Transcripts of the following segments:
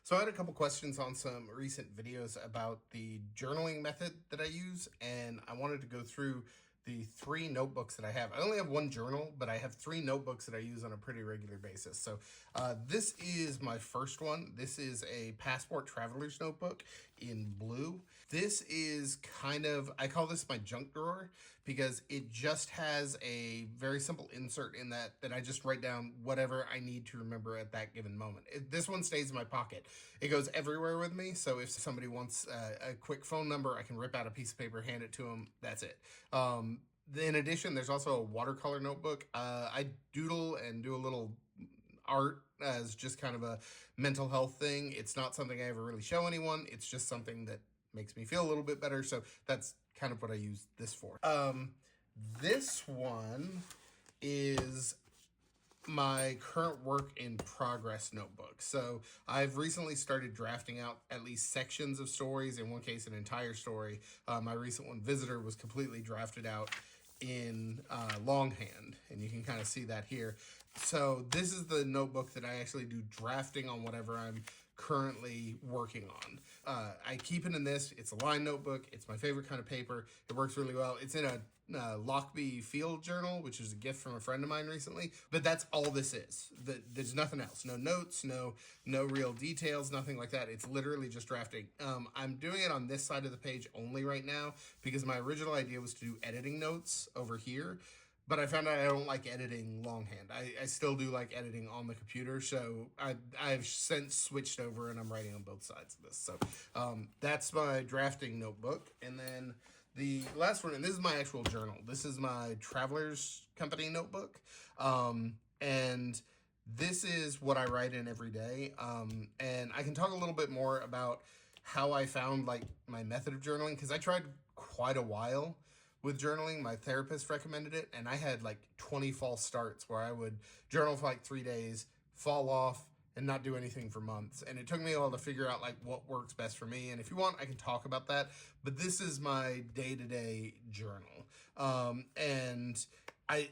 So I had a couple questions on some recent videos about the journaling method that I use, and I wanted to go through the three notebooks that I have. I only have one journal, but I have three notebooks that I use on a pretty regular basis. So this is my first one. This is a Passport Traveler's Notebook in blue. This is kind of, I call this my junk drawer because it just has a very simple insert in that I just write down whatever I need to remember at that given moment. This one stays in my pocket. It goes everywhere with me. So if somebody wants a quick phone number, I can rip out a piece of paper, hand it to them. That's it. In addition, there's also a watercolor notebook. I doodle and do a little art as just kind of a mental health thing. It's not something I ever really show anyone. It's just something that makes me feel a little bit better. So that's kind of what I use this for. This one is my current work in progress notebook. So I've recently started drafting out at least sections of stories, in one case an entire story. My recent one, Visitor, was completely drafted out in longhand, and you can kind of see that here. So this is the notebook that I actually do drafting on whatever I'm currently working on. I keep it in this. It's a line notebook. It's my favorite kind of paper. It works really well. It's in a Lockbee field journal, which is a gift from a friend of mine recently. But that's all this is. There's nothing else. No notes, no real details, nothing like that. It's literally just drafting. I'm doing it on this side of the page only right now because my original idea was to do editing notes over here. But I found out I don't like editing longhand. I still do like editing on the computer, so I've since switched over and I'm writing on both sides of this. So that's my drafting notebook. And then the last one, and this is my actual journal. This is my Travelers Company notebook. And this is what I write in every day. And I can talk a little bit more about how I found like my method of journaling, because I tried quite a while with journaling. My therapist recommended it, and I had like 20 false starts where I would journal for like 3 days, fall off, and not do anything for months. And it took me a while to figure out like what works best for me. And if you want, I can talk about that. But this is my day-to-day journal. And I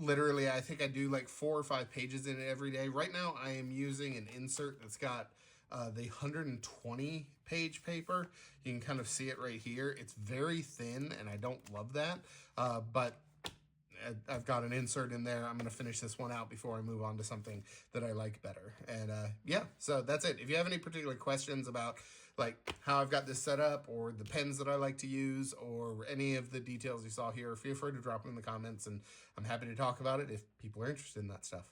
literally, I think I do like 4 or 5 pages in it every day. Right now, I am using an insert that's got the 120 page paper. You can kind of see it right here. It's very thin and I don't love that, but I've got an insert in there. I'm going to finish this one out before I move on to something that I like better. And yeah, so that's it. If you have any particular questions about like how I've got this set up or the pens that I like to use or any of the details you saw here, feel free to drop them in the comments, and I'm happy to talk about it if people are interested in that stuff.